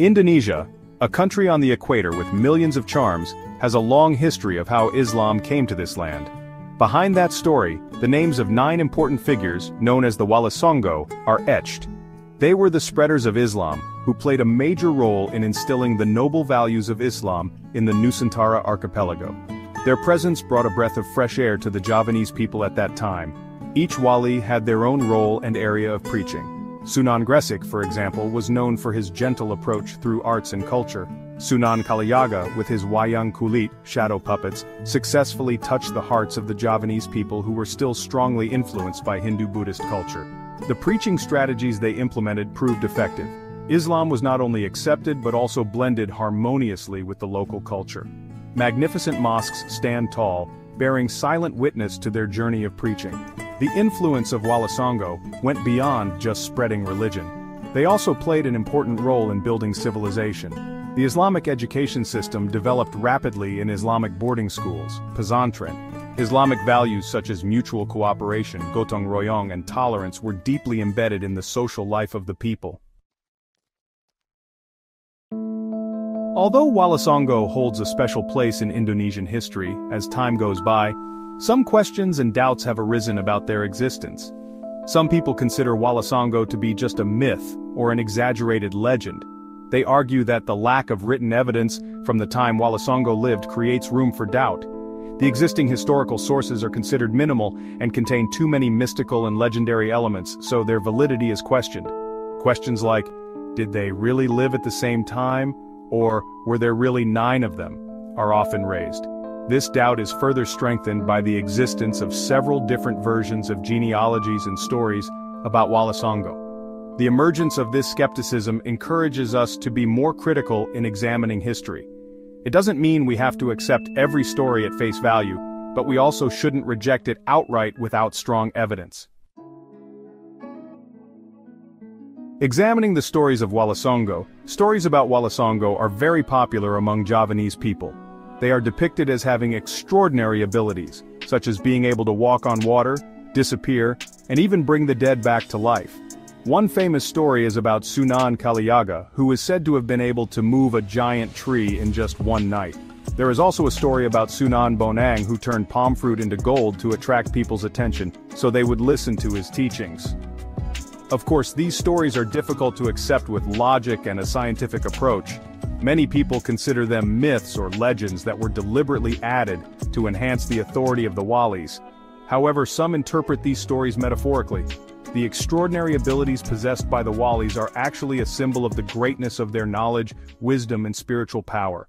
Indonesia, a country on the equator with millions of charms, has a long history of how Islam came to this land. Behind that story, the names of 9 important figures, known as the Wali Songo, are etched. They were the spreaders of Islam, who played a major role in instilling the noble values of Islam in the Nusantara archipelago. Their presence brought a breath of fresh air to the Javanese people at that time. Each wali had their own role and area of preaching. Sunan Gresik, for example, was known for his gentle approach through arts and culture. Sunan Kalijaga, with his wayang kulit, shadow puppets, successfully touched the hearts of the Javanese people who were still strongly influenced by Hindu-Buddhist culture. The preaching strategies they implemented proved effective. Islam was not only accepted but also blended harmoniously with the local culture. Magnificent mosques stand tall, bearing silent witness to their journey of preaching. The influence of Wali Songo went beyond just spreading religion. They also played an important role in building civilization. The Islamic education system developed rapidly in Islamic boarding schools, pesantren. Islamic values such as mutual cooperation, gotong royong, and tolerance were deeply embedded in the social life of the people. Although Wali Songo holds a special place in Indonesian history, as time goes by, some questions and doubts have arisen about their existence. Some people consider Wali Songo to be just a myth or an exaggerated legend. They argue that the lack of written evidence from the time Wali Songo lived creates room for doubt. The existing historical sources are considered minimal and contain too many mystical and legendary elements, so their validity is questioned. Questions like, did they really live at the same time, or were there really 9 of them, are often raised. This doubt is further strengthened by the existence of several different versions of genealogies and stories about Wali Songo. The emergence of this skepticism encourages us to be more critical in examining history. It doesn't mean we have to accept every story at face value, but we also shouldn't reject it outright without strong evidence. Examining the stories of Wali Songo, stories about Wali Songo are very popular among Javanese people. They are depicted as having extraordinary abilities, such as being able to walk on water, disappear, and even bring the dead back to life. One famous story is about Sunan Kalijaga, who is said to have been able to move a giant tree in just one night. There is also a story about Sunan Bonang, who turned palm fruit into gold to attract people's attention, so they would listen to his teachings. Of course, these stories are difficult to accept with logic and a scientific approach. Many people consider them myths or legends that were deliberately added to enhance the authority of the Walis. However, some interpret these stories metaphorically. The extraordinary abilities possessed by the Walis are actually a symbol of the greatness of their knowledge, wisdom, and spiritual power.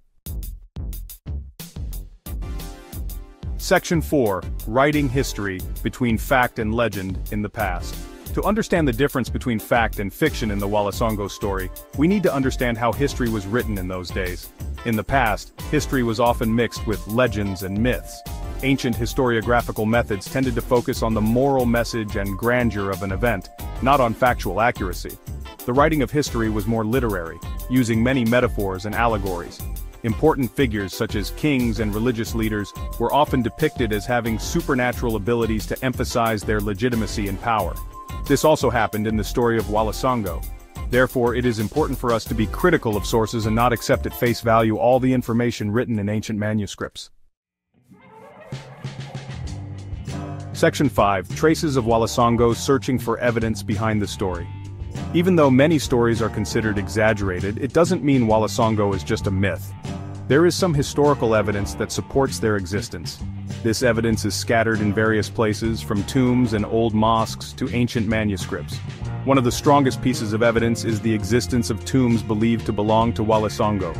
Section 4. Writing history between fact and legend in the past. To understand the difference between fact and fiction in the Wali Songo story, we need to understand how history was written in those days. In the past, history was often mixed with legends and myths. Ancient historiographical methods tended to focus on the moral message and grandeur of an event, not on factual accuracy. The writing of history was more literary, using many metaphors and allegories. Important figures such as kings and religious leaders were often depicted as having supernatural abilities to emphasize their legitimacy and power. This also happened in the story of Wali Songo. Therefore, it is important for us to be critical of sources and not accept at face value all the information written in ancient manuscripts. Section 5. Traces of Wali Songo searching for evidence behind the story. Even though many stories are considered exaggerated, it doesn't mean Wali Songo is just a myth. There is some historical evidence that supports their existence. This evidence is scattered in various places, from tombs and old mosques to ancient manuscripts. One of the strongest pieces of evidence is the existence of tombs believed to belong to Wali Songo.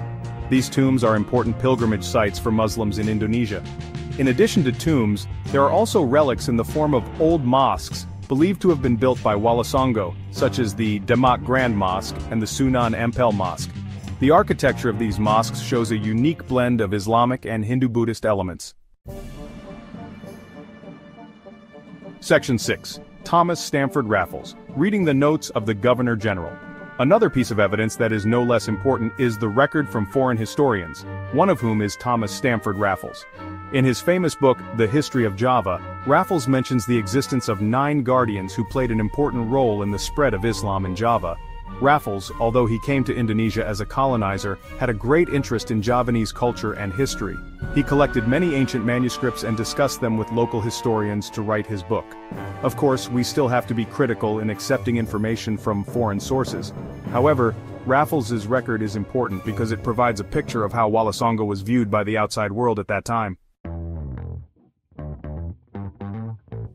These tombs are important pilgrimage sites for Muslims in Indonesia. In addition to tombs, there are also relics in the form of old mosques believed to have been built by Wali Songo, such as the Demak Grand Mosque and the Sunan Ampel Mosque. The architecture of these mosques shows a unique blend of Islamic and Hindu-Buddhist elements. Section 6. Thomas Stamford Raffles, reading the notes of the Governor General. Another piece of evidence that is no less important is the record from foreign historians, one of whom is Thomas Stamford Raffles. In his famous book, The History of Java, Raffles mentions the existence of 9 guardians who played an important role in the spread of Islam in Java. Raffles, although he came to Indonesia as a colonizer, had a great interest in Javanese culture and history. He collected many ancient manuscripts and discussed them with local historians to write his book. Of course, we still have to be critical in accepting information from foreign sources. However, Raffles's record is important because it provides a picture of how Wala Songo was viewed by the outside world at that time.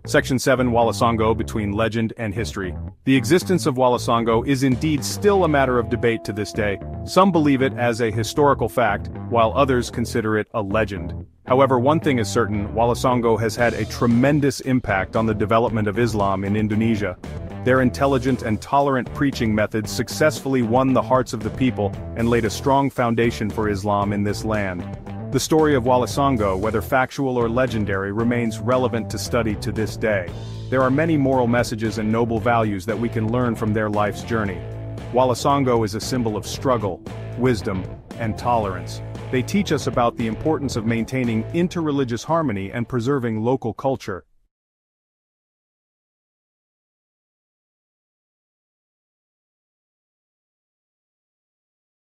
Section 7. Wala Songo between legend and history. The existence of Wala Songo is indeed still a matter of debate to this day. Some believe it as a historical fact, while others consider it a legend. However, one thing is certain: Wala Songo has had a tremendous impact on the development of Islam in Indonesia. Their intelligent and tolerant preaching methods successfully won the hearts of the people and laid a strong foundation for Islam in this land. The story of Wala Songo, whether factual or legendary, remains relevant to study to this day. There are many moral messages and noble values that we can learn from their life's journey. Wala Songo is a symbol of struggle, wisdom, and tolerance. They teach us about the importance of maintaining interreligious harmony and preserving local culture.